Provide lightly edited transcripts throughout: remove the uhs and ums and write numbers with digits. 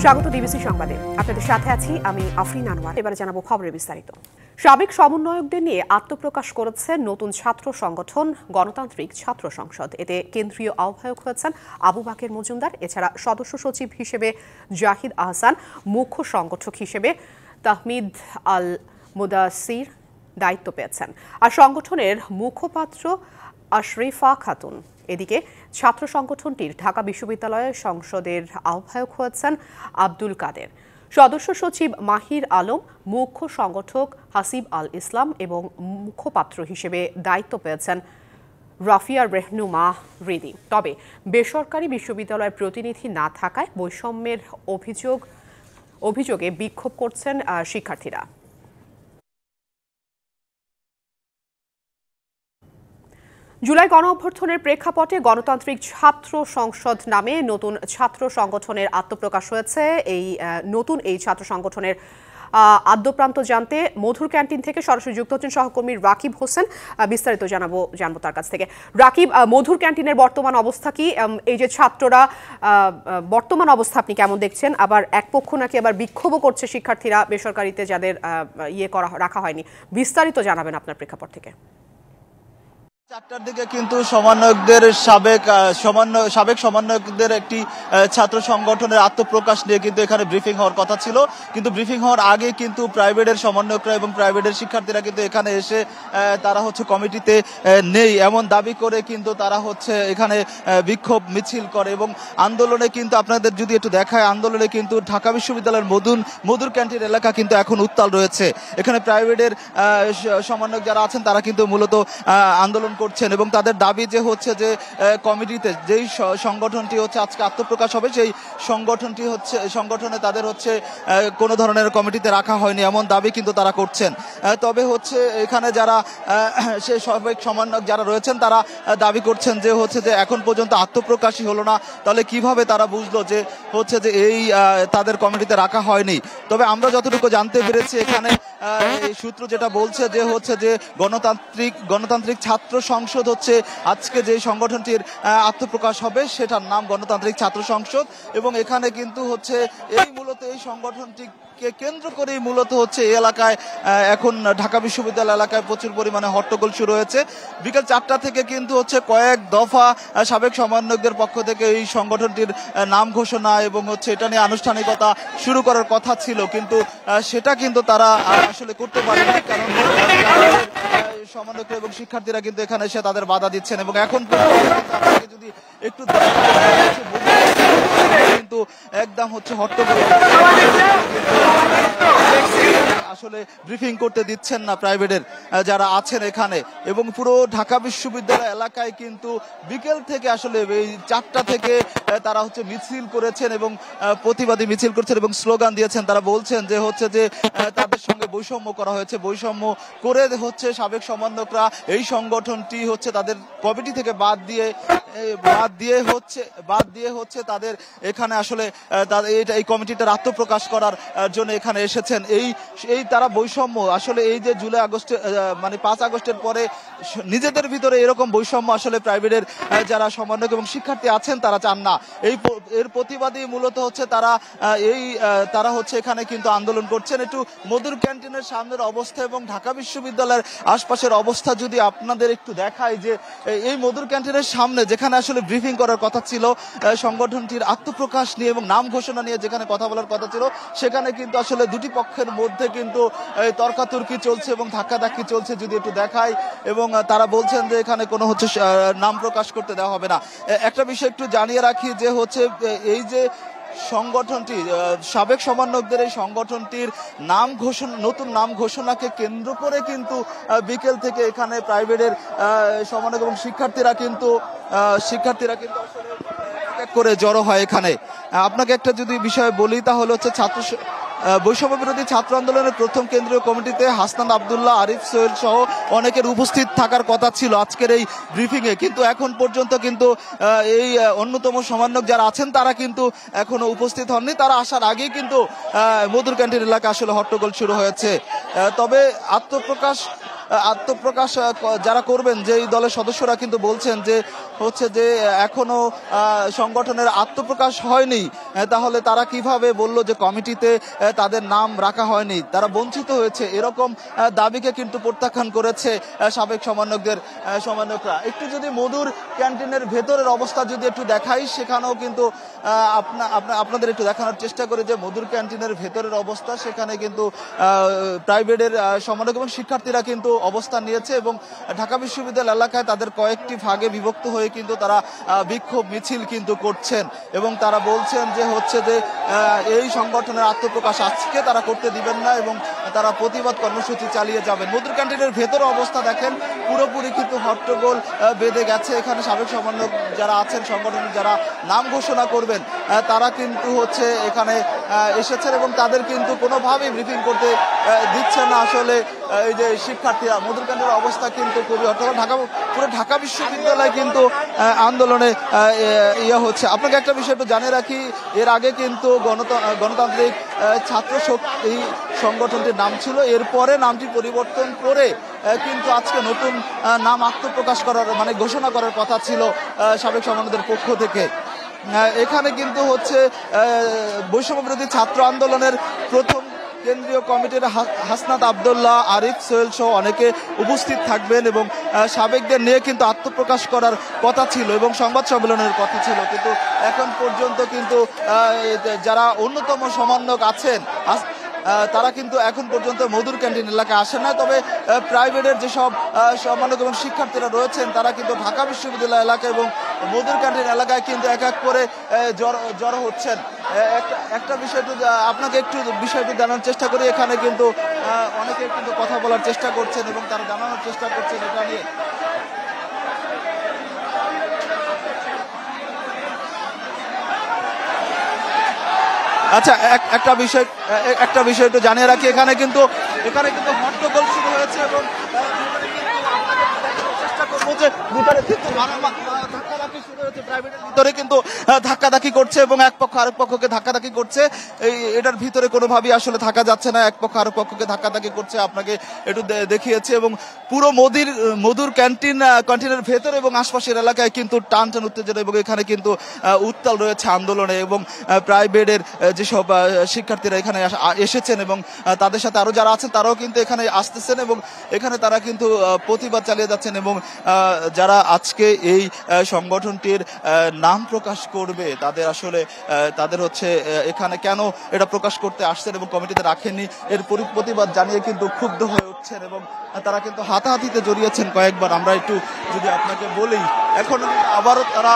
স্বাগত ডিবিসি সংবাদে। আপনাদের সাথে আছি আমি আফরিন আনোয়ার। এবারে জানাবো খবরের বিস্তারিত। সাবেক সমন্বয়কদের নিয়ে আত্মপ্রকাশ করেছে নতুন ছাত্র সংগঠন গণতান্ত্রিক ছাত্র সংসদ। এতে কেন্দ্রীয় আহ্বায়ক হয়েছেন আবু বাকের মজুমদার। এছাড়া সদস্য সচিব হিসেবে জাহিদ আহসান, মুখ্য সংগঠক হিসেবে তাহমিদ আল মুদাসির দায়িত্ব পেয়েছেন। আর সংগঠনের মুখপাত্র আশরিফা খাতুন। এদিকে ছাত্র সংগঠনটির ঢাকা বিশ্ববিদ্যালয় সংসদের আহ্বায়ক হয়েছেন আব্দুল কাদের। সদস্য সচিব মাহির আলম, মুখ্য সংগঠক হাসিব আল ইসলাম এবং মুখপাত্র হিসেবে দায়িত্ব পেয়েছেন রাফিয়া রেহনুমা রিদি। তবে বেসরকারি বিশ্ববিদ্যালয়ের প্রতিনিধি না থাকায় বৈষম্যের অভিযোগে বিক্ষোভ করছেন শিক্ষার্থীরা। জুলাই গণ অভ্যুত্থানের প্রেক্ষাপটে গণতান্ত্রিক ছাত্র সংসদ নামে নতুন ছাত্র সংগঠনের আত্মপ্রকাশ হয়েছে। এই ছাত্র সংগঠনের আদ্যপ্রান্ত জানতে মধুর ক্যান্টিন থেকে সরাসরি যুক্ত হচ্ছেন সহকর্মী রাকিব হোসেন। বিস্তারিত জানবো তার কাছ থেকে। রাকিব, মধুর ক্যান্টিনের বর্তমান অবস্থা কি? এই যে ছাত্ররা বর্তমান অবস্থা আপনি কেমন দেখছেন? আবার এক পক্ষ নাকি আবার বিক্ষোভও করছে শিক্ষার্থীরা বেসরকারিতে যাদের রাখা হয়নি। বিস্তারিত জানাবেন আপনার প্রেক্ষাপট থেকে। 4টার দিকে কিন্তু সাবেক সমন্বয়কদের একটি ছাত্র সংগঠনের আত্মপ্রকাশ নিয়ে কিন্তু এখানে ব্রিফিং হওয়ার কথা ছিল, কিন্তু ব্রিফিং হওয়ার আগে কিন্তু প্রাইভেটের সমন্বয়করা এবং প্রাইভেটের শিক্ষার্থীরা কিন্তু এখানে এসে তারা কমিটিতে নেই এমন দাবি করে কিন্তু তারা এখানে বিক্ষোভ মিছিল করে এবং আন্দোলনে কিন্তু আপনাদের যদি একটু দেখায়, আন্দোলনে কিন্তু ঢাকা বিশ্ববিদ্যালয়ের মধুর ক্যান্টিন এলাকা কিন্তু এখন উত্তাল রয়েছে। এখানে প্রাইভেটের সমন্বয়ক যারা আছেন তারা কিন্তু মূলত আন্দোলন করছেন এবং তাদের দাবি যে কমিটিতে যেই সংগঠনটি আজকে আত্মপ্রকাশ হবে সেই সংগঠনে তাদের কোনো ধরনের কমিটিতে রাখা হয়নি এমন দাবি কিন্তু তারা করছেন। তবে এখানে যারা সেই সাবেক সমন্বয়ক যারা রয়েছেন তারা দাবি করছেন যে এখন পর্যন্ত আত্মপ্রকাশই হলো না, তাহলে কিভাবে তারা বুঝলো যে এই তাদের কমিটিতে রাখা হয়নি। তবে আমরা যতটুকু জানতে পেরেছি এখানে এই সূত্র যেটা বলছে যে গণতান্ত্রিক ছাত্র সংসদ আজকে যে সংগঠনটির আত্মপ্রকাশ হবে সেটার নাম গণতান্ত্রিক ছাত্র সংসদ এবং এখানে কিন্তু এই সংগঠনটিকে কেন্দ্র করেই মূলত এই এলাকায় এখন ঢাকা বিশ্ববিদ্যালয় এলাকায় প্রচুর পরিমাণে হট্টগোল শুরু হয়েছে। বিকেল 4টা থেকে কিন্তু কয়েক দফা সাবেক সমন্বয়কদের পক্ষ থেকে এই সংগঠনটির নাম ঘোষণা এবং এটা নিয়ে আনুষ্ঠানিকতা শুরু করার কথা ছিল, কিন্তু সেটা কিন্তু তারা আসলে করতে পারেনি, কারণ সমন্বয়ক এবং শিক্ষার্থীরা কিন্তু এখানে এসে তাদের বাধা দিচ্ছেন এবং এখন যদি একটু কিন্তু একদম হট্টগোল আসলে ব্রিফিং করতে দিচ্ছেন না প্রাইভেটের যারা আছেন এখানে এবং পুরো ঢাকা বিশ্ববিদ্যালয় এলাকায় কিন্তু বিকেল থেকে আসলে এই 4টা থেকে তারা মিছিল করেছেন এবং প্রতিবাদী মিছিল করছেন এবং স্লোগান দিয়েছেন। তারা বলছেন যে তাদের সঙ্গে বৈষম্য করা হয়েছে, বৈষম্য করে সাবেক সমন্বয়করা এই সংগঠনটি তাদের কমিটি থেকে বাদ দিয়ে তাদের এখানে আসলে এই কমিটিটার আত্মপ্রকাশ করার জন্য এখানে এসেছেন। এই তারা বৈষম্য আসলে এই যে জুলাই আগস্টে 5 আগস্টের পরে নিজেদের ভিতরে এরকম বৈষম্য আসলে প্রাইভেটের যারা সমন্বয়ক এবং শিক্ষার্থী আছেন তারা চান না। এর প্রতিবাদী মূলত তারা এখানে কিন্তু আন্দোলন করছেন। একটু মধুর ক্যান্টিনের সামনের অবস্থা এবং ঢাকা বিশ্ববিদ্যালয়ের আশপাশের অবস্থা যদি আপনাদের একটু দেখায়, যে এই মধুর ক্যান্টিনের সামনে যেখানে আসলে ব্রিফিং করার কথা ছিল সংগঠনটির আত্মপ্রকাশ নিয়ে এবং নাম ঘোষণা নিয়ে যেখানে কথা বলার কথা ছিল, সেখানে কিন্তু আসলে দুটি পক্ষের মধ্যে কিন্তু তর্কাতর্কি চলছে এবং ধাক্কাধাক্কি চলছে যদি একটু দেখায় এবং তারা বলছেন যে এখানে কোনো নাম প্রকাশ করতে দেওয়া হবে না। একটা বিষয় একটু জানিয়ে রাখি যে এই যে সংগঠনটি সাবেক সমন্বয়কদের এই সংগঠনটির নতুন নাম ঘোষণাকে কেন্দ্র করে কিন্তু বিকেল থেকে এখানে প্রাইভেটের সমন্বয়ক এবং শিক্ষার্থীরা কিন্তু করে জড়ো হয় এখানে। আপনাকে একটা যদি বিষয় বলি তাহলে বৈষম্য বিরোধী ছাত্র আন্দোলনের প্রথম কেন্দ্রীয় কমিটিতে হাসনাত আব্দুল্লাহ, আরিফ সোহেল সহ অনেকের উপস্থিত থাকার কথা ছিল আজকের এই ব্রিফিং এ, কিন্তু এখন পর্যন্ত কিন্তু এই অন্যতম সমন্বয়ক যারা আছেন তারা কিন্তু এখনো উপস্থিত হননি। তারা আসার আগেই কিন্তু মধুর ক্যান্টিন এলাকা আসলে হট্টগোল শুরু হয়েছে। তবে আত্মপ্রকাশ যারা করবেন, যে এই দলের সদস্যরা কিন্তু বলছেন যে হচ্ছে যে এখনো সংগঠনের আত্মপ্রকাশ হয়নি, তাহলে তারা কিভাবে বলল যে কমিটিতে তাদের নাম রাখা হয়নি, তারা বঞ্চিত হয়েছে, এরকম দাবিকে কিন্তু প্রত্যাখ্যান করেছে সাবেক সমন্বয়করা। একটু যদি মধুর ক্যান্টিনের ভেতরের অবস্থা যদি একটু দেখাই, সেখানেও কিন্তু আপনাদের একটু দেখানোর চেষ্টা করি যে মধুর ক্যান্টিনের ভেতরের অবস্থা। সেখানে কিন্তু প্রাইভেটের সমন্বয়ক এবং শিক্ষার্থীরা কিন্তু অবস্থান নিয়েছে এবং ঢাকা বিশ্ববিদ্যালয় এলাকায় তাদের কয়েকটি ভাগে বিভক্ত হয়ে কিন্তু তারা বিক্ষোভ মিছিল কিন্তু করছেন এবং তারা বলছেন যে হচ্ছে যে এই সংগঠনের আত্মপ্রকাশ আজকে তারা করতে দিবেন না এবং তারা প্রতিবাদ কর্মসূচি চালিয়ে যাবেন। মধুর ক্যান্টিনের ভেতর অবস্থা দেখেন, পুরোপুরি কিন্তু হট্টগোল বেঁধে গেছে। এখানে সাবেক সমন্বয়ক যারা আছেন, সংগঠনের যারা নাম ঘোষণা করবেন, তারা কিন্তু হচ্ছে এখানে এসেছেন এবং তাদের কিন্তু কোনোভাবেই ব্রিফিং করতে দিচ্ছে না আসলে এই যে শিক্ষার্থীরা। মধুর ক্যান্টিনের অবস্থা কিন্তু খুবই হট্টগোল। পুরো ঢাকা বিশ্ববিদ্যালয় কিন্তু আন্দোলনে হচ্ছে। আপনাকে একটা বিষয় একটু জানিয়ে রাখি, এর আগে কিন্তু গণতান্ত্রিক ছাত্র শক্তি সংগঠনটির নাম ছিল, এরপরে নামটি পরিবর্তন করে কিন্তু আজকে নতুন নাম আত্মপ্রকাশ করার মানে ঘোষণা করার কথা ছিল সাবেক সমন্বয়কদের পক্ষ থেকে। এখানে কিন্তু হচ্ছে বৈষম্য বিরোধী ছাত্র আন্দোলনের প্রথম কেন্দ্রীয় কমিটির হাসনাত আবদুল্লাহ, আরিফ সোহেল সহ অনেকে উপস্থিত থাকবেন এবং সাবেকদের নিয়ে কিন্তু আত্মপ্রকাশ করার কথা ছিল এবং সংবাদ সম্মেলনের কথা ছিল, কিন্তু এখন পর্যন্ত কিন্তু যারা অন্যতম সমন্বয়ক আছেন তারা কিন্তু এখন পর্যন্ত মধুর ক্যান্টিন এলাকায় আসে না। তবে প্রাইভেটের যেসব সমন্বয়ক এবং শিক্ষার্থীরা রয়েছেন তারা কিন্তু ঢাকা বিশ্ববিদ্যালয় এলাকা এবং মধুর ক্যান্টিন এলাকায় কিন্তু এক এক করে জড়ো হচ্ছেন। একটা বিষয় আপনাকে একটু বিষয়টি জানানোর চেষ্টা করি, এখানে কিন্তু অনেকে কিন্তু কথা বলার চেষ্টা করছেন এবং তারা জানানোর চেষ্টা করছেন এটা নিয়ে। আচ্ছা, একটা বিষয় একটু জানিয়ে রাখি, এখানে কিন্তু হট্টগোল শুরু হয়েছে এবং চেষ্টা করবো যে ভিতরে কিন্তু ধাক্কাধাক্কি করছে এবং এক পক্ষ আরেক পক্ষকে ধাক্কাধাক্কি করছে। এটার ভিতরে কোনোভাবেই আসলে থাকা যাচ্ছে না, এক পক্ষ আরেক পক্ষকে ধাক্কাধাক্কি করছে, আপনাকে একটু দেখিয়েছে। এবং পুরো মধুর ক্যান্টিনের ভেতরে এবং আশপাশের এলাকায় কিন্তু টান উত্তেজনা এবং এখানে কিন্তু উত্তাল রয়েছে আন্দোলনে এবং প্রাইভেটের যেসব শিক্ষার্থীরা এখানে এসেছেন এবং তাদের সাথে আরো যারা আছেন তারাও কিন্তু এখানে আসতেছেন এবং এখানে তারা কিন্তু প্রতিবাদ চালিয়ে যাচ্ছেন এবং যারা আজকে এই সংগঠনটির নাম প্রকাশ করবে তাদের হচ্ছে এখানে কেন এটা প্রকাশ করতে আসছেন এবং কমিটিতে রাখেননি এর প্রতিবাদ জানিয়ে কিন্তু ক্ষুব্ধ হয়ে উঠছেন এবং তারা কিন্তু হাতাহাতিতে জড়িয়েছেন কয়েকবার। আমরা একটু যদি আপনাকে বলি, এখন আবারও তারা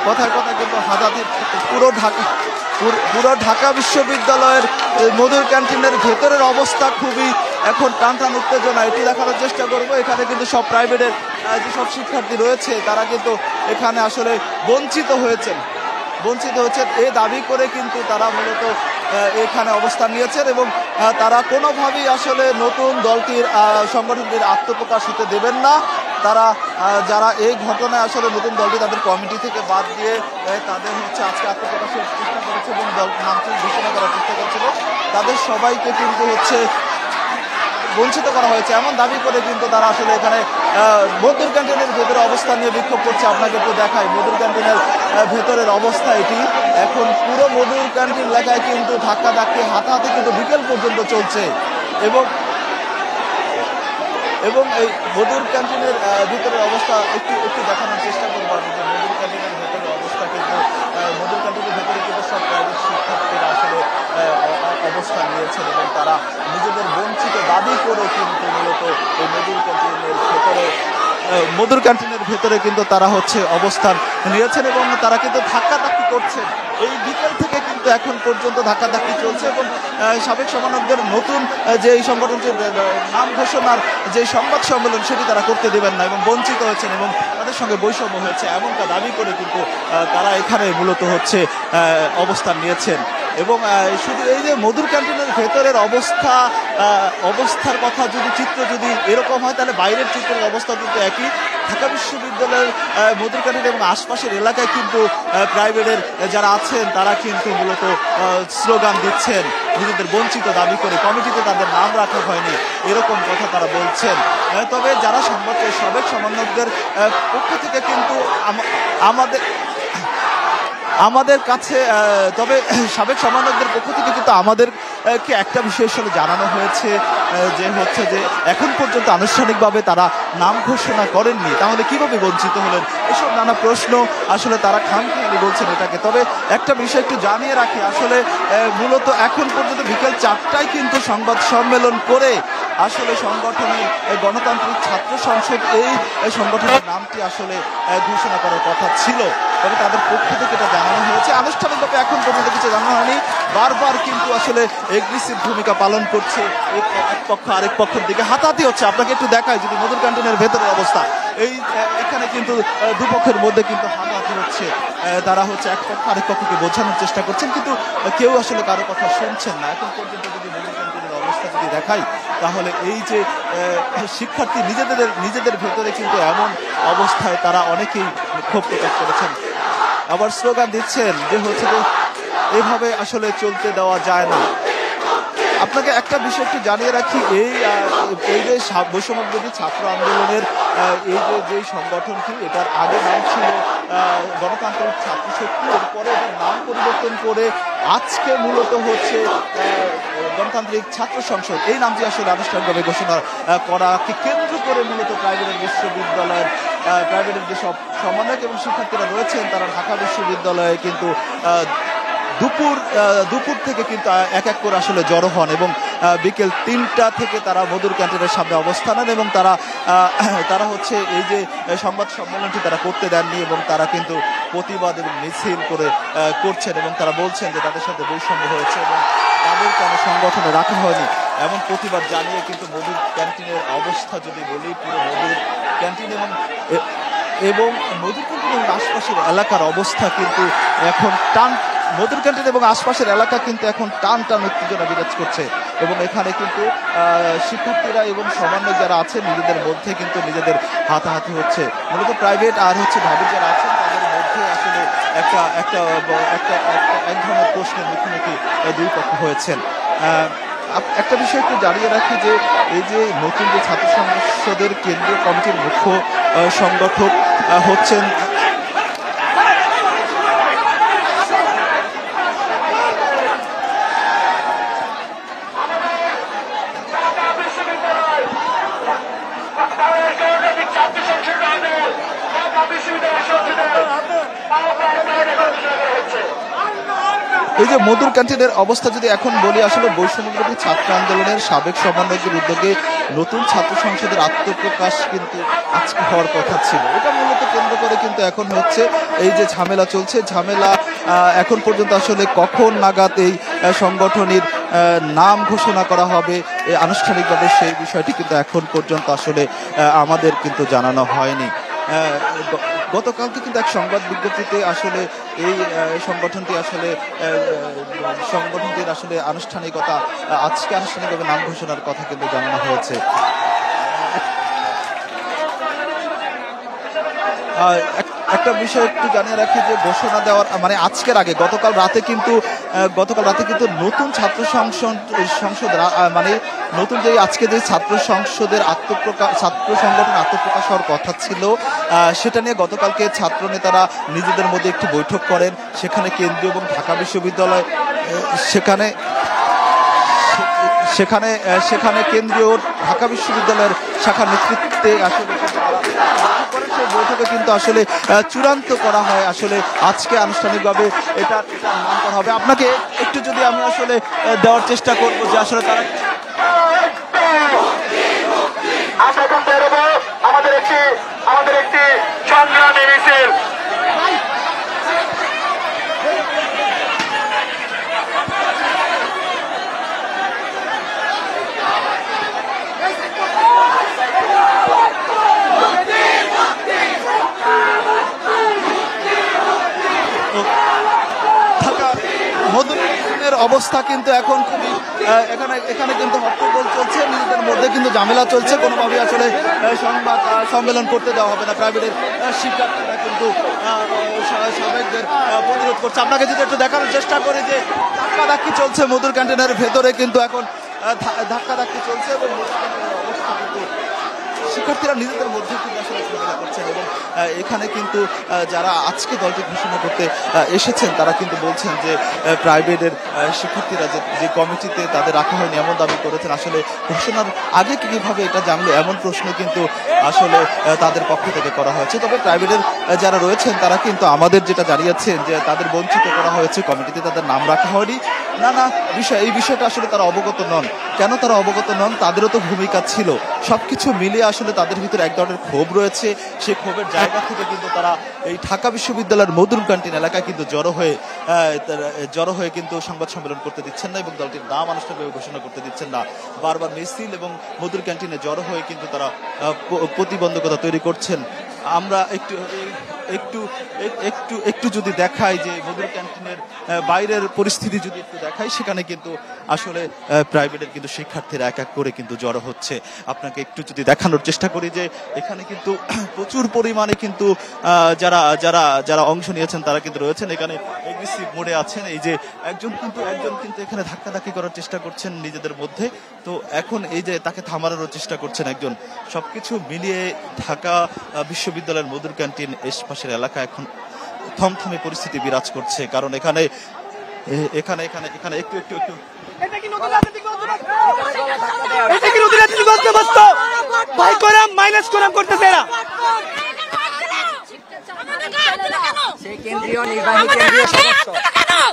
কথায় কথায় কিন্তু হাতাহাতি পুরো ঢাকা বিশ্ববিদ্যালয়ের মধুর ক্যান্টিনের ভেতরের অবস্থা খুবই এখন টান উত্তেজনা। এটি দেখানোর চেষ্টা করব, এখানে কিন্তু সব প্রাইভেটের যেসব শিক্ষার্থী রয়েছে তারা কিন্তু এখানে আসলে বঞ্চিত হয়েছেন এই দাবি করে কিন্তু তারা মূলত এখানে অবস্থান নিয়েছেন এবং তারা কোনোভাবেই আসলে নতুন দলটির সংগঠনটির আত্মপ্রকাশ হতে দেবেন না। তারা যারা এই ঘটনায় আসলে নতুন দলটি তাদের কমিটি থেকে বাদ দিয়ে তাদের হচ্ছে আজকে আত্মপ্রকাশের চেষ্টা করেছে এবং দল নামটি ঘোষণা করার চেষ্টা করেছিল, তাদের সবাইকে কিন্তু হচ্ছে বঞ্চিত করা হয়েছে এমন দাবি করে কিন্তু তারা আসলে এখানে মধুর ক্যান্টিনের ভেতরে অবস্থান নিয়ে বিক্ষোভ করছে। আপনাকে একটু দেখাই মধুর ক্যান্টিনের ভেতরের অবস্থা এটি। এখন পুরো মধুর ক্যান্টিন এলাকায় কিন্তু ধাক্কাধাক্কি হাতাহাতি কিন্তু বিকেল পর্যন্ত চলছে এবং এই মধুর ক্যান্টিনের ভিতরের অবস্থা একটু দেখানোর চেষ্টা করবো আমি যে মধুর ক্যান্টিনের ভেতরের অবস্থা কিন্তু মধুর ক্যান্টিনের ভেতরে কিন্তু সব প্রাইভেট শিক্ষার্থীরা আসলে অবস্থান নিয়েছেন এবং তারা নিজেদের বঞ্চিত দাবি করে কিন্তু মূলত এই মধুর ক্যান্টিনের ভেতরে কিন্তু তারা হচ্ছে অবস্থান নিয়েছেন এবং তারা কিন্তু ধাক্কাধাক্কি করছেন। এই বিকেল থেকে কিন্তু এখন পর্যন্ত ধাক্কাধাক্কি চলছে এবং সাবেক সমন্বয়কদের নতুন যে এই সংগঠনটির নাম ঘোষণার যে সংবাদ সম্মেলন সেটি তারা করতে দেবেন না এবং বঞ্চিত হয়েছেন এবং তাদের সঙ্গে বৈষম্য হয়েছে এমনটা দাবি করে কিন্তু তারা এখানে মূলত হচ্ছে অবস্থান নিয়েছেন। এবং শুধু এই যে মধুর ক্যান্টিনের ভেতরের অবস্থার কথা যদি চিত্র যদি এরকম হয়, তাহলে বাইরের চিত্রের অবস্থা কিন্তু একই। ঢাকা বিশ্ববিদ্যালয়ের মধুর ক্যান্টিন এবং আশপাশের এলাকায় কিন্তু প্রাইভেটের যারা আছেন তারা কিন্তু মূলত স্লোগান দিচ্ছেন, নিজেদের বঞ্চিত দাবি করে কমিটিতে তাদের নাম রাখা হয়নি এরকম কথা তারা বলছেন। তবে যারা সাবেক সমন্বয়কদের পক্ষ থেকে কিন্তু আমাদের কাছে তবে সাবেক সমন্বয়কদের পক্ষ থেকে কিন্তু আমাদেরকে একটা বিষয় আসলে জানানো হয়েছে যে হচ্ছে যে এখন পর্যন্ত আনুষ্ঠানিকভাবে তারা নাম ঘোষণা করেননি, তাহলে কিভাবে বঞ্চিত হলেন, এসব নানা প্রশ্ন আসলে তারা খামখেয়ালি বলছেন এটাকে। তবে একটা বিষয় একটু জানিয়ে রাখি, আসলে মূলত এখন পর্যন্ত বিকেল 4টায় কিন্তু সংবাদ সম্মেলন করে আসলে সংগঠনের গণতান্ত্রিক ছাত্র সংসদ এই সংগঠনের নামটি আসলে ঘোষণা করার কথা ছিল, তবে তাদের পক্ষ থেকে এটা জানানো হয়েছে। আনুষ্ঠানিকভাবে এখন পর্যন্ত কিছু জানানো হয়নি। বারবার কিন্তু আসলে এগ্রেসিভ ভূমিকা পালন করছে এক পক্ষ আরেক পক্ষের দিকে, হাতাহাতি হচ্ছে। আপনাকে একটু দেখায় যদি মধুর ক্যান্টিনের ভেতরের অবস্থা, এখানে কিন্তু দুপক্ষের মধ্যে কিন্তু হাতাহাতি হচ্ছে। তারা হচ্ছে এক পক্ষ আরেক পক্ষকে বোঝানোর চেষ্টা করছেন, কিন্তু কেউ আসলে কারো কথা শুনছেন না। এখন পর্যন্ত যদি মধুর ক্যান্টিনের অবস্থা যদি দেখাই, তাহলে এই যে শিক্ষার্থী নিজেদের ভেতরে কিন্তু এমন অবস্থায় তারা অনেকেই ক্ষোভ প্রকাশ করেছেন, আবার স্লোগান দিচ্ছেন যে হচ্ছে যে এভাবে আসলে চলতে দেওয়া যায় না। আপনাকে একটা বিষয় একটু জানিয়ে রাখি, এই যে বৈষম্যবিরোধী ছাত্র আন্দোলনের যে সংগঠনটি, এটার আগে নাম ছিল গণতান্ত্রিক ছাত্র শক্তি, এরপরে এটার নাম পরিবর্তন করে আজকে মূলত হচ্ছে গণতান্ত্রিক ছাত্র সংসদ, এই নামটি আসলে আনুষ্ঠানিকভাবে ঘোষণা করাকে কেন্দ্র করে মূলত প্রাইভেটের যেসব সমন্বয়ক এবং শিক্ষার্থীরা রয়েছেন, তারা ঢাকা বিশ্ববিদ্যালয়ে কিন্তু দুপুর থেকে কিন্তু এক এক করে আসলে জড়ো হন এবং বিকেল 3টা থেকে তারা মধুর ক্যান্টিনের সামনে অবস্থান নেন এবং তারা হচ্ছে এই যে সংবাদ সম্মেলনটি তারা করতে দেননি এবং তারা কিন্তু প্রতিবাদ এবং মিছিল করছেন এবং তারা বলছেন যে তাদের সাথে বৈষম্য হয়েছে এবং তাদের কোনো সংগঠনে রাখা হয়নি। এমন প্রতিবাদ জানিয়ে কিন্তু মধুর ক্যান্টিনের অবস্থা যদি বলি, পুরো মধুর ক্যান্টিন এবং মধুর ক্যান্টিন এবং আশপাশের এলাকার অবস্থা কিন্তু এখন মধুর ক্যান্টিন এবং আশপাশের এলাকা কিন্তু এখন টান উত্তেজনা বিরাজ করছে এবং এখানে কিন্তু শিক্ষার্থীরা এবং সমন্বয় যারা আছেন নিজেদের মধ্যে কিন্তু নিজেদের হাতাহাতি হচ্ছে। মূলত প্রাইভেট আর হচ্ছে ভাবি যারা আছেন তাদের মধ্যে আসলে এক ধরনের প্রশ্নের মুখোমুখি দুই পক্ষ হয়েছেন। একটা বিষয় একটু জানিয়ে রাখি যে এই যে নতুন যে ছাত্র সংসদের কেন্দ্রীয় কমিটির মুখ্য সংগঠক হচ্ছেন এই যে মধুর ক্যান্টিনের অবস্থা যদি এখন বলি, আসলে বৈষম্যবিরোধী ছাত্র আন্দোলনের সাবেক সমন্বয়কের উদ্যোগে নতুন ছাত্র সংসদের আত্মপ্রকাশ কিন্তু আজকে হওয়ার কথা ছিল। এটা মূলত কেন্দ্র করে কিন্তু এখন হচ্ছে এই যে ঝামেলা চলছে, এখন পর্যন্ত আসলে কখন নাগাদ এই সংগঠনের নাম ঘোষণা করা হবে আনুষ্ঠানিকভাবে, সেই বিষয়টি কিন্তু এখন পর্যন্ত আসলে আমাদের কিন্তু জানানো হয়নি। গতকালকে কিন্তু এক সংবাদ বিজ্ঞপ্তিতে আসলে এই সংগঠনটির আসলে আনুষ্ঠানিকতা আজকে আনুষ্ঠানিকভাবে নাম ঘোষণার কথা কিন্তু জানানো হয়েছে। একটা বিষয় একটু জানিয়ে রাখি যে ঘোষণা দেওয়ার মানে আজকের আগে গতকাল রাতে কিন্তু নতুন ছাত্র সংসদ মানে নতুন যে আজকে যে ছাত্র সংসদের ছাত্র সংগঠন আত্মপ্রকাশ হওয়ার কথা ছিল, সেটা নিয়ে গতকালকে ছাত্র নেতারা নিজেদের মধ্যে একটি বৈঠক করেন। সেখানে কেন্দ্রীয় এবং ঢাকা বিশ্ববিদ্যালয় সেখানে কেন্দ্রীয় ঢাকা বিশ্ববিদ্যালয়ের শাখা নেতৃত্বে আসলে সেই বৈঠকে কিন্তু আসলে চূড়ান্ত করা হয় আসলে আজকে আনুষ্ঠানিকভাবে এটা নাম করা হবে। আপনাকে একটু যদি আমি আসলে দেওয়ার চেষ্টা করব যে আসলে তারা আমাদের একটি সংগ্রামী মিছিল মধুর অবস্থা কিন্তু এখন খুবই এখানে কিন্তু হট্টগোল চলছে, নিজেদের মধ্যে কিন্তু ঝামেলা চলছে। কোনোভাবেই আসলে সংবাদ সম্মেলন করতে দেওয়া হবে না। প্রাইভেটের শিক্ষার্থীরা কিন্তু সাবেকদের প্রতিরোধ করছে। আপনাকে যদি একটু দেখানোর চেষ্টা করি যে ধাক্কাধাক্কি চলছে মধুর ক্যান্টিনের ভেতরে, কিন্তু এখন ধাক্কাধাক্কি চলছে এবং শিক্ষার্থীরা নিজেদের মধ্যে কিন্তু আসলে ঝামেলা করছেন। এবং এখানে কিন্তু যারা আজকে দলটি ঘোষণা করতে এসেছেন তারা কিন্তু বলছেন যে প্রাইভেটের শিক্ষার্থীরা যে কমিটিতে তাদের রাখা হয়নি এমন দাবি করেছেন। আসলে ঘোষণার আগে কিভাবে এটা জানলো এমন প্রশ্ন কিন্তু আসলে তাদের পক্ষ থেকে করা হয়েছে। তবে প্রাইভেটের যারা রয়েছেন তারা কিন্তু আমাদের যেটা জানিয়েছেন যে তাদের বঞ্চিত করা হয়েছে, কমিটিতে তাদের নাম রাখা হয়নি। নানা বিষয়, এই বিষয়টা আসলে তারা অবগত নন। কেন তারা অবগত নন? তাদেরও তো ভূমিকা ছিল। সবকিছু মিলিয়ে আসলে তাদের ভিতরে এক ধরনের ক্ষোভ রয়েছে। সেই ক্ষোভের জায়গা থেকে কিন্তু তারা এই ঢাকা বিশ্ববিদ্যালয়ের মধুর ক্যান্টিন এলাকায় কিন্তু জড়ো হয়ে কিন্তু সংবাদ সম্মেলন করতে দিচ্ছেন না এবং দলটির নাম আনুষ্ঠানিকভাবে ঘোষণা করতে দিচ্ছেন না। বারবার মিছিল এবং মধুর ক্যান্টিনে জড়ো হয়ে কিন্তু তারা প্রতিবন্ধকতা তৈরি করছেন। আমরা একটু যদি দেখাই যে মধুর ক্যান্টিনের বাইরের পরিস্থিতি যদি একটু দেখাই, সেখানে কিন্তু আসলে প্রাইভেটের কিন্তু শিক্ষার্থীরা এক এক করে কিন্তু জড়ো হচ্ছে। আপনাকে একটু যদি দেখানোর চেষ্টা করি যে এখানে কিন্তু প্রচুর পরিমাণে কিন্তু যারা অংশ নিয়েছেন তারা কিন্তু রয়েছেন এখানে এগ্রেসিভ মোডে আছেন। এই যে একজন কিন্তু এখানে ধাক্কাধাক্কি করার চেষ্টা করছেন নিজেদের মধ্যে। তো এখন এই যে তাকে থামানোর চেষ্টা করছেন একজন। সবকিছু মিলিয়ে ঢাকা বিশ্ববিদ্যালয়ের মধুর ক্যান্টিন পাশের এলাকা এখন থমথমে পরিস্থিতি বিরাজ করছে। কারণ এখানে একটু কেন্দ্রীয় নির্বাহী কেন্দ্রীয় সদস্য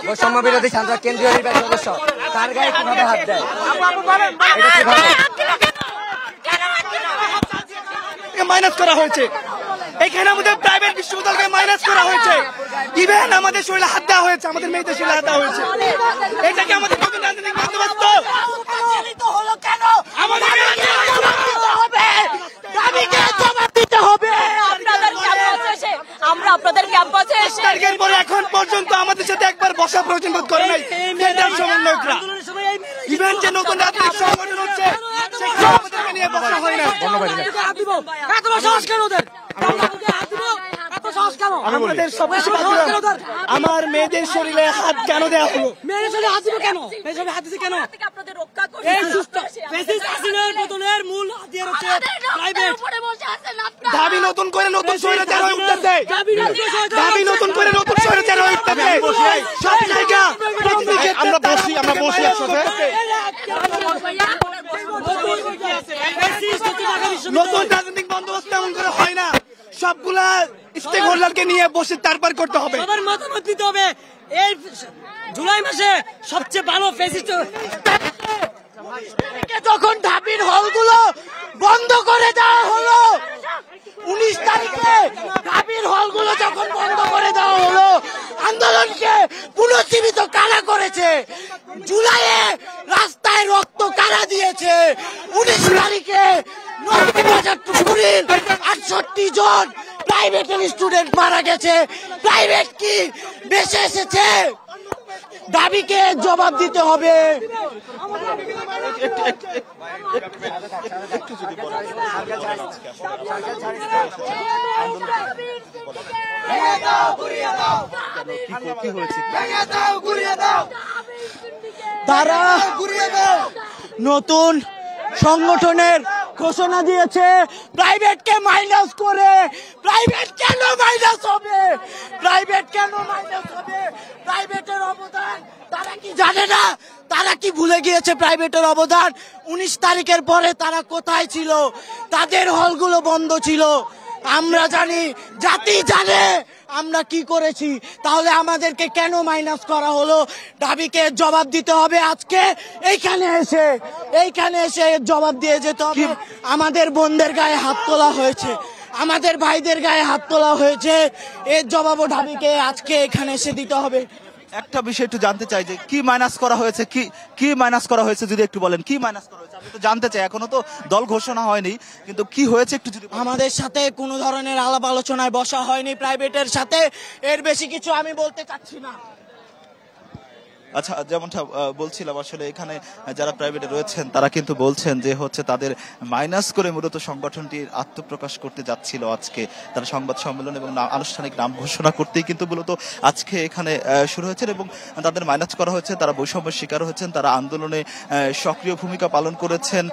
বৈষম্য বিরোধী ছাত্র কেন্দ্রীয় নির্বাহী সদস্য তার গায়ে কিভাবে হাত দেয়? মাইনাস করা হয়েছে। এখানে আমাদের প্রাইভেট বিশ্ববিদ্যালয়কে মাইনাস করা হয়েছে। ইভেন আমাদের শরীরে হাত দেওয়া হয়েছে, আমাদের মেয়েদের শরীরে হাত দেওয়া হয়েছে। এটা কি আমাদের নতুন রাজনৈতিক বন্দোবস্ত? আমরা আপনাদের ক্যাম্পাসে এসে পরে এখন পর্যন্ত আমাদের সাথে একবার বসা প্রয়োজন বোধ করে নাই সমন্বয়করা। ইভেন যে নতুন রাজনৈতিক সংগঠন হচ্ছে সেখানে আমাদেরকে নিয়ে বসা হয় না। আমাদের আমার মেয়েদের শরীরে হাত কেন দেওয়া হলো? মেয়েদের শরীরে হাত দিব কেন? হাত দিচ্ছে কেন? দাবি নতুন করে নতুন স্বৈরাচার হয়ে উঠতেছে। দাবি নতুন করে নতুন স্বৈরাচার হয়ে উঠতেছে। সব জায়গা আমরা বসি একসাথে। নতুন রাজনৈতিক বন্দোবস্ত এমন করে হয় না। সবগুলা স্টেক হোল্ডারকে নিয়ে বসে তারপর করতে হবে। সবার মতামত দিতে হবে। এই জুলাই মাসে সবচেয়ে ভালো ফেসিস্ট যখন ঢাবির হলগুলো বন্ধ করে দেওয়া হলো, 19 তারিখে ঢাবির হলগুলো যখন বন্ধ করে দেওয়া হলো, আন্দোলনকে পুনর্জীবিত কারা করেছে? জুলাইয়ে রাস্তায় রক্ত কারা দিয়েছে? 19 তারিখে 68 জন প্রাইভেটের স্টুডেন্ট মারা গেছে। প্রাইভেট কি বেঁচে এসেছে? দাবিকে জবাব দিতে হবে। তারা নতুন সংগঠনের ঘোষণা দিয়েছে প্রাইভেটকে মাইনাস করে। প্রাইভেট কেন মাইনাস হবে? প্রাইভেট কেন মাইনাস হবে? প্রাইভেটের অবদান তারা কি জানে না? তারা কি ভুলে গিয়েছে প্রাইভেটের অবদান? 19 তারিখের পরে তারা কোথায় ছিল? তাদের হলগুলো বন্ধ ছিল। আমরা জানি, জাতি জানে আমরা কি করেছি। তাহলে আমাদেরকে কেন মাইনাস করা হলো? দাবিকে জবাব দিতে হবে। আজকে এইখানে এসে জবাব দিয়ে যেতে হবে। আমাদের বোনদের গায়ে হাত তোলা হয়েছে, আমাদের ভাইদের গায়ে হাত তোলা হয়েছে। এর জবাবও দাবিকে আজকে এখানে এসে দিতে হবে। একটা বিষয় একটু জানতে চাই যে কি মাইনাস করা হয়েছে, কি মাইনাস করা হয়েছে যদি একটু বলেন। কি মাইনাস করা হয়েছে আমি তো জানতে চাই। এখনো তো দল ঘোষণা হয়নি, কিন্তু কি হয়েছে একটু যদি। আমাদের সাথে কোনো ধরনের আলাপ আলোচনায় বসা হয়নি প্রাইভেটের সাথে। এর বেশি কিছু আমি বলতে চাচ্ছি না। আচ্ছা, যেমনটা বলছিলাম আসলে এখানে যারা প্রাইভেটে রয়েছেন তারা কিন্তু বলছেন যে হচ্ছে তাদের মাইনাস করে মূলত সংগঠনটির আত্মপ্রকাশ করতে যাচ্ছিল আজকে। তারা সংবাদ সম্মেলন এবং আনুষ্ঠানিক নাম ঘোষণা করতেই কিন্তু মূলত আজকে এখানে শুরু হয়েছে এবং তাদের মাইনাস করা হয়েছে। তারা বৈষম্যের শিকার হয়েছেন, তারা আন্দোলনে সক্রিয় ভূমিকা পালন করেছেন,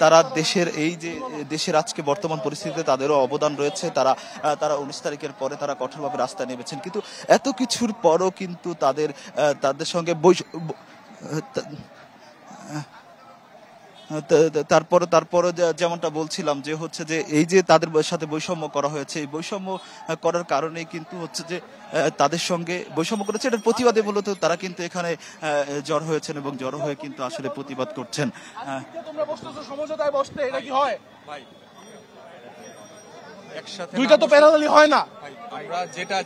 তারা দেশের আজকে বর্তমান পরিস্থিতিতে তাদেরও অবদান রয়েছে। তারা 19 তারিখের পরে তারা কঠোরভাবে রাস্তায় নেমেছেন, কিন্তু এত কিছুর পরও কিন্তু তাদের সঙ্গে তারপরে যেমনটা বলছিলাম যে হচ্ছে যে এই যে তাদের সাথে বৈষম্য করা হয়েছে, এই বৈষম্য করার কারণে কিন্তু হচ্ছে যে তাদের সঙ্গে বৈষম্য করেছে, এটার প্রতিবাদে মূলত তারা কিন্তু এখানে জড়ো হয়েছেন এবং জড়ো হয়ে কিন্তু আসলে প্রতিবাদ করছেন। দুইটা তো প্যারালালি হয় না, আমরা যেটা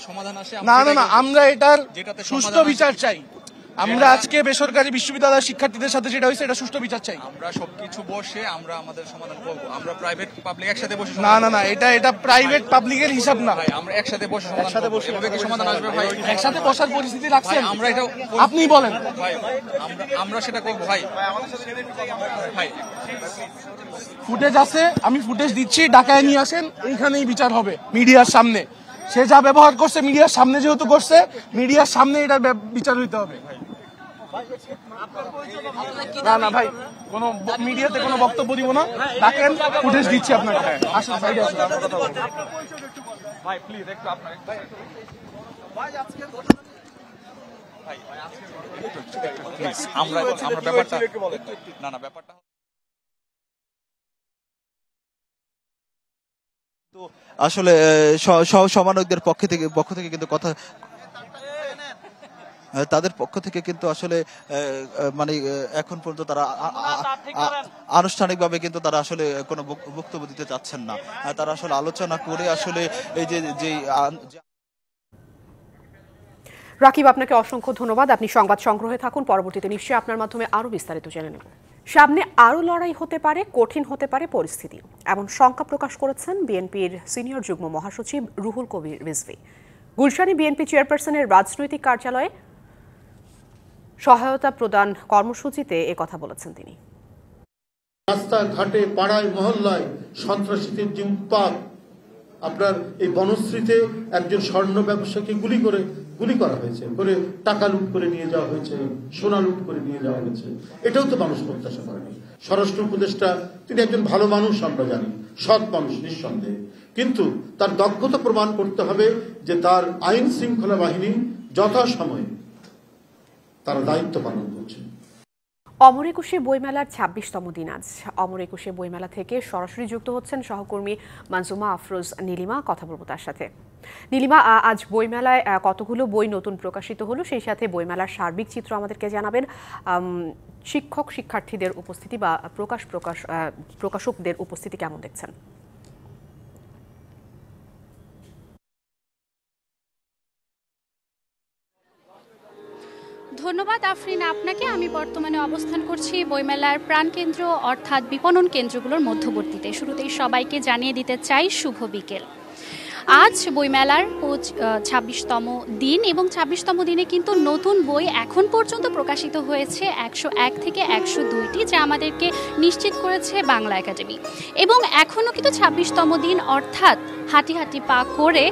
সমাধান আসে না, আমরা এটার সুষ্ঠু বিচার চাই। আমরা আজকে বেসরকারি বিশ্ববিদ্যালয়ের শিক্ষার্থীদের সাথে যেটা হয়েছে এটা সুষ্ঠু বিচার চাই। আমরা সবকিছু বসে আমরা আমাদের সমাধান করব। আমরা প্রাইভেট পাবলিক একসাথে বসে না, এটা প্রাইভেট পাবলিকের হিসাব না ভাই। আমরা একসাথে বসে সমাধান আসবে ভাই। একসাথে বসার পরিস্থিতি রাখছেন আমরা, এটা আপনি বলেন ভাই। আমরা সেটা করব ভাই। ফুটেজ আছে, আমি ফুটেজ দিচ্ছি, ঢাকায় নিয়ে আসেন, এইখানেই বিচার হবে মিডিয়ার সামনে। সে যা ব্যবহার করছে মিডিয়ার সামনে, যেহেতু করছে মিডিয়ার সামনে এটার বিচার হইতে হবে। না ভাই, কোনো মিডিয়াতে কোনো বক্তব্য দিব না, ডাকেন, ফুটেজ দিচ্ছি আপনাকে। আসুন সাইডে আসুন, ভাই প্লিজ একটু আপনার আমরা ব্যাপারটা ব্যাপারটা তো আসলে সমন্বয়কদের পক্ষ থেকে কিন্তু কথা, তাদের পক্ষ থেকে কিন্তু আসলে মানে এখন পর্যন্ত তারা আনুষ্ঠানিকভাবে কিন্তু তারা আসলে কোনো বক্তব্য দিতে চাচ্ছেন না। তারা আসলে আলোচনা করে আসলে এই যে রাকিব, আপনাকে অসংখ্য ধন্যবাদ। আপনি সংবাদ সংগ্রহে থাকুন, পরবর্তীতে নিশ্চয়ই আপনার মাধ্যমে আরও বিস্তারিত জেনে নেব। সামনে আরও লড়াই হতে পারে, কঠিন হতে পারে পরিস্থিতি, এমন শঙ্কা প্রকাশ করেছেন বিএনপির সিনিয়র যুগ্ম মহাসচিব রুহুল কবির রিজভী। গুলশানে বিএনপি চেয়ারপারসনের রাজনৈতিক কার্যালয়ে সহায়তা প্রদান কর্মসূচিতে একথা বলেছেন তিনি। রাস্তাঘাটে, পাড়ায়, মহল্লায় সন্ত্রাসীদের যে উৎপাত, আপনার এই বনশ্রীতে একজন স্বর্ণ ব্যবসায়ীকে গুলি করা হয়েছে, করে টাকা লুট করে নিয়ে যাওয়া হয়েছে, সোনা লুট করে নিয়ে যাওয়া হয়েছে। এটাও তো মানুষ প্রত্যাশা করেনি। স্বরাষ্ট্র উপদেষ্টা তিনি একজন ভালো মানুষ, আমরা জানি, সৎ মানুষ নিঃসন্দেহে, কিন্তু তার দক্ষতা প্রমাণ করতে হবে যে তার আইন শৃঙ্খলা বাহিনী যথাসময়ে তারা দায়িত্ব পালন করছে। অমর একুশে বইমেলার 26তম দিন আজ। অমর একুশে বইমেলা থেকে সরাসরি যুক্ত হচ্ছেন সহকর্মী মানজুমা আফরোজ নীলিমা। কথা বলবো তার সাথে। নীলিমা, আজ বইমেলায় কতগুলো বই নতুন প্রকাশিত হলো, সেই সাথে বইমেলার সার্বিক চিত্র আমাদেরকে জানাবেন। শিক্ষার্থীদের উপস্থিতি বা প্রকাশকদের উপস্থিতি কেমন দেখছেন? ধন্যবাদ আফরিন আপনাকে। আমি বর্তমানে অবস্থান করছি বইমেলার প্রাণকেন্দ্র অর্থাৎ বিপণন কেন্দ্রগুলোর মধ্যবর্তীতে। শুরুতেই সবাইকে জানিয়ে দিতে চাই শুভ বিকেল। আজ বইমেলার 26তম দিন এবং 26তম দিনে কিন্তু নতুন বই এখন পর্যন্ত প্রকাশিত হয়েছে 101 থেকে 102টি, যা আমাদেরকে নিশ্চিত করেছে বাংলা একাডেমি। এবং এখনও কিন্তু 26তম দিন অর্থাৎ হাঁটি হাঁটি পা করে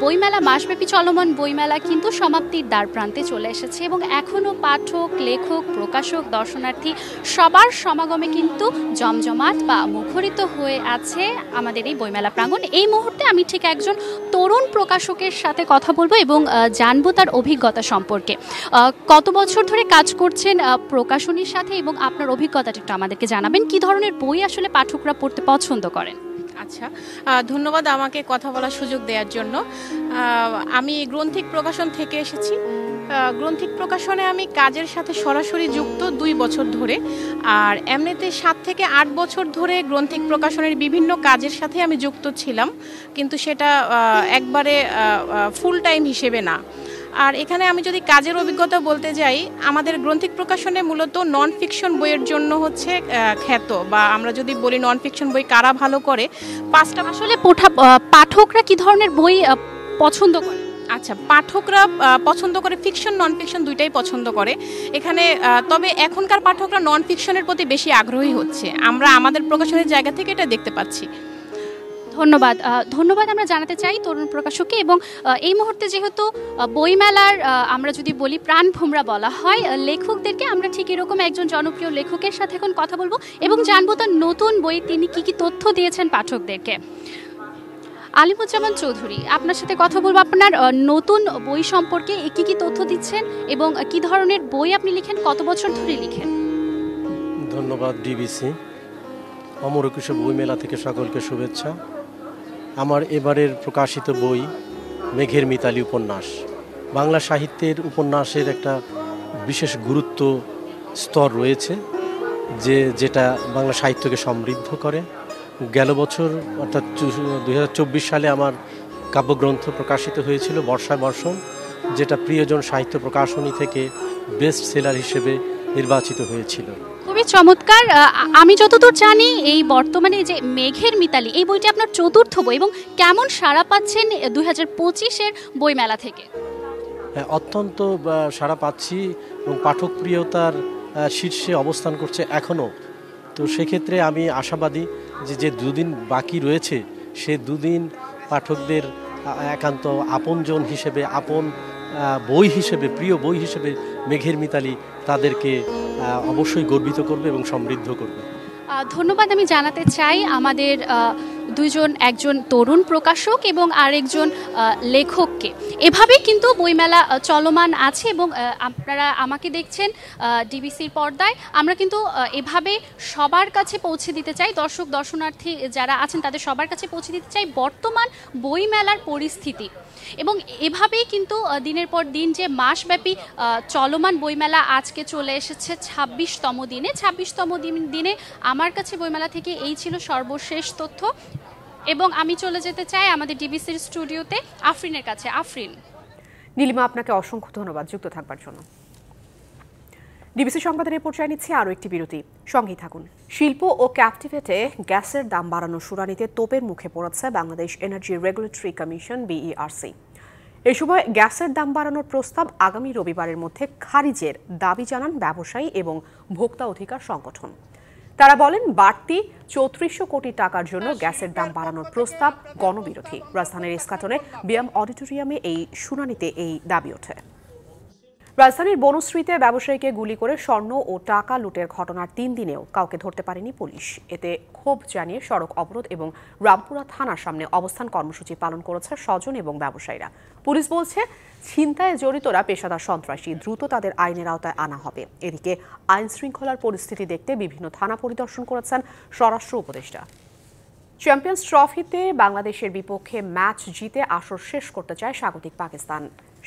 বইমেলা, মাসব্যাপী চলমান বইমেলা কিন্তু সমাপ্তির দ্বার প্রান্তে চলে এসেছে এবং এখনও পাঠক, লেখক, প্রকাশক, দর্শনার্থী সবার সমাগমে কিন্তু জমজমাট বা মুখরিত হয়ে আছে আমাদের এই বইমেলা প্রাঙ্গণ। এই মুহূর্তে আমি ঠিক একজন তরুণ প্রকাশকের সাথে কথা বলবো এবং জানবো তার অভিজ্ঞতা সম্পর্কে। কত বছর ধরে কাজ করছেন প্রকাশনীর সাথে এবং আপনার অভিজ্ঞতাটা একটু আমাদেরকে জানাবেন। কি ধরনের বই আসলে পাঠকরা পড়তে পছন্দ করেন? আচ্ছা, ধন্যবাদ আমাকে কথা বলার সুযোগ দেওয়ার জন্য। আমি গ্রন্থিক প্রকাশন থেকে এসেছি। গ্রন্থিক প্রকাশনে আমি কাজের সাথে সরাসরি যুক্ত 2 বছর ধরে, আর এমনিতে 7 থেকে 8 বছর ধরে গ্রন্থিক প্রকাশনের বিভিন্ন কাজের সাথে আমি যুক্ত ছিলাম, কিন্তু সেটা একবারে ফুল টাইম হিসেবে না। আর এখানে আমি যদি কাজের অভিজ্ঞতা বলতে যাই, আমাদের গ্রন্থিক প্রকাশনে মূলত নন ফিকশন বইয়ের জন্য হচ্ছে খ্যাত, বা আমরা যদি বলি নন ফিকশন বই কারা ভালো করে, 5টা। আসলে পাঠকরা কি ধরনের বই পছন্দ করে? আচ্ছা, পাঠকরা পছন্দ করে ফিকশন নন ফিকশন দুইটাই পছন্দ করে এখানে, তবে এখনকার পাঠকরা নন ফিকশনের প্রতি বেশি আগ্রহী হচ্ছে, আমরা আমাদের প্রকাশনের জায়গা থেকে এটা দেখতে পাচ্ছি। ধন্যবাদ। ধন্যবাদ আমরা জানাতে চাই তরুণ প্রকাশককে। এবং এই মুহূর্তে যেহেতু বইমেলার আমরা যদি বলি প্রাণভোমরা বলা হয় লেখকদেরকে, আমরা ঠিক এরকম একজন জনপ্রিয় লেখকের সাথে এখন কথা বলবো এবং জানবো তার নতুন বই তিনি কি কি তথ্য দিয়েছেন পাঠকদেরকে। আলিমুজ্জামান চৌধুরী, আপনার সাথে কথা বলবো আপনার নতুন বই সম্পর্কে, কি কি তথ্য দিচ্ছেন এবং কি ধরনের বই আপনি লিখেন, কত বছর ধরে লিখেন? ধন্যবাদ ডিবিসি। অমর একুশে বইমেলা থেকে সকলকে শুভেচ্ছা। আমার এবারের প্রকাশিত বই মেঘের মিতালি উপন্যাস। বাংলা সাহিত্যের উপন্যাসের একটা বিশেষ গুরুত্ব স্তর রয়েছে যেটা বাংলা সাহিত্যকে সমৃদ্ধ করে। গেল বছর অর্থাৎ 2024 সালে আমার কাব্যগ্রন্থ প্রকাশিত হয়েছিল বর্ষায় বর্ষণ, যেটা প্রিয়জন সাহিত্য প্রকাশনী থেকে বেস্ট সেলার হিসেবে নির্বাচিত হয়েছিল। খুবই চমৎকার। আমি যতদূর জানি এই বর্তমানে যে মেঘের মিতালি এই বইটি আপনার চতুর্থ বই, এবং কেমন সাড়া পাচ্ছেন 2025-এর বইমেলা থেকে? অত্যন্ত সাড়া পাচ্ছি এবং পাঠক প্রিয়তার শীর্ষে অবস্থান করছে এখনও। তো সেক্ষেত্রে আমি আশাবাদী যে দুদিন বাকি রয়েছে সে দুদিন পাঠকদের একান্ত আপনজন হিসেবে, আপন বই হিসেবে, প্রিয় বই হিসেবে মেঘের মিতালি তাদেরকে অবশ্যই গর্বিত করবে এবং সমৃদ্ধ করবে। ধন্যবাদ আমি জানাতে চাই আমাদের দুইজন, একজন তরুণ প্রকাশক এবং আরেকজন লেখককে। এভাবেই কিন্তু বইমেলা চলমান আছে এবং আপনারা আমাকে দেখছেন ডিবিসির পর্দায়। আমরা কিন্তু এভাবে সবার কাছে পৌঁছে দিতে চাই, দর্শক দর্শনার্থী যারা আছেন তাদের সবার কাছে পৌঁছে দিতে চাই বর্তমান বইমেলার পরিস্থিতি। এবং এভাবেই কিন্তু দিনের পর দিন যে মাসব্যাপী চলমান বইমেলা আজকে চলে এসেছে 26তম দিনে। 26তম দিনে আমার কাছে বইমেলা থেকে এই ছিল সর্বশেষ তথ্য এবং আমি চলে যেতে চাই আমাদের ডিবিসির স্টুডিওতে আফরিনের কাছে। আফরিন। নীলিমা, আপনাকে অসংখ্য ধন্যবাদ যুক্ত থাকবার জন্য। ডিবিসি সংবাদের রিপোর্ট চাই নিচ্ছে আরও একটি বিরতি, সঙ্গেই থাকুন। শিল্প ও ক্যাপটিভেটে গ্যাসের দাম বাড়ানোর শুনানিতে তোপের মুখে পড়েছে Bangladesh energy regulatory commission BERC. এই সময় গ্যাসের দাম বাড়ানোর প্রস্তাব আগামী রবিবারের মধ্যে খারিজের দাবি জানান ব্যবসায়ী এবং ভোক্তা অধিকার সংগঠন। তারা বলেন বাড়তি 3400 কোটি টাকার জন্য গ্যাসের দাম বাড়ানোর প্রস্তাব গণবিরোধী। রাজধানীর ইস্কাটনে বিএম অডিটোরিয়ামে এই শুনানিতে এই দাবি ওঠে। রাজধানীর বনশ্রীতে ব্যবসায়ীকে গুলি করে স্বর্ণ ও টাকা লুটের ঘটনার 3 দিনেও কাউকে ধরতে পারেনি পুলিশ। এতে ক্ষোভ জানিয়ে সড়ক অবরোধ এবং রামপুরা থানার সামনে অবস্থান কর্মসূচি পালন করেছে স্বজন এবং ব্যবসায়ীরা। পুলিশ বলছে ছিনতাইয়ে জড়িতরা পেশাদার সন্ত্রাসী, দ্রুত তাদের আইনের আওতায় আনা হবে। এদিকে আইন শৃঙ্খলার পরিস্থিতি দেখতে বিভিন্ন থানা পরিদর্শন করেছেন স্বরাষ্ট্র উপদেষ্টা। চ্যাম্পিয়ন্স ট্রফিতে বাংলাদেশের বিপক্ষে ম্যাচ জিতে আসর শেষ করতে চায় স্বাগতিক পাকিস্তান।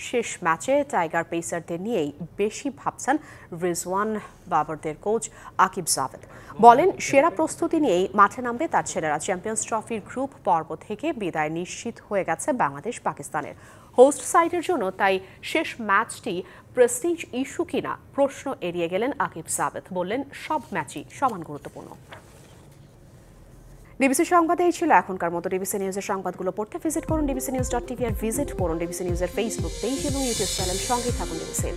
শেষ ম্যাচে টাইগার পেসারদের নিয়েই বেশি ভাবছেন রিজওয়ান বাবরদের কোচ আকিব জাভেদ। বলেন সেরা প্রস্তুতি নিয়েই মাঠে নামবে তার ছেলেরা। চ্যাম্পিয়ন্স ট্রফির গ্রুপ পর্ব থেকে বিদায় নিশ্চিত হয়ে গেছে বাংলাদেশ পাকিস্তানের। হোস্ট সাইডের জন্য তাই শেষ ম্যাচটি প্রেস্টিজ ইস্যু কিনা প্রশ্ন এড়িয়ে গেলেন আকিব জাভেদ। বললেন সব ম্যাচই সমান গুরুত্বপূর্ণ। ডিবিসি সংবাদে এই ছিল এখনকার মতো। ডিবিসি নিউজের সংবাদগুলো পড়তে ভিজিট করুন dbcnews.tv আর ভিজিট করুন ডিবিসি নিউজের ফেসবুক পেজ এবং ইউটিউব চ্যানেল। সঙ্গে থাকুন ডিবিসি।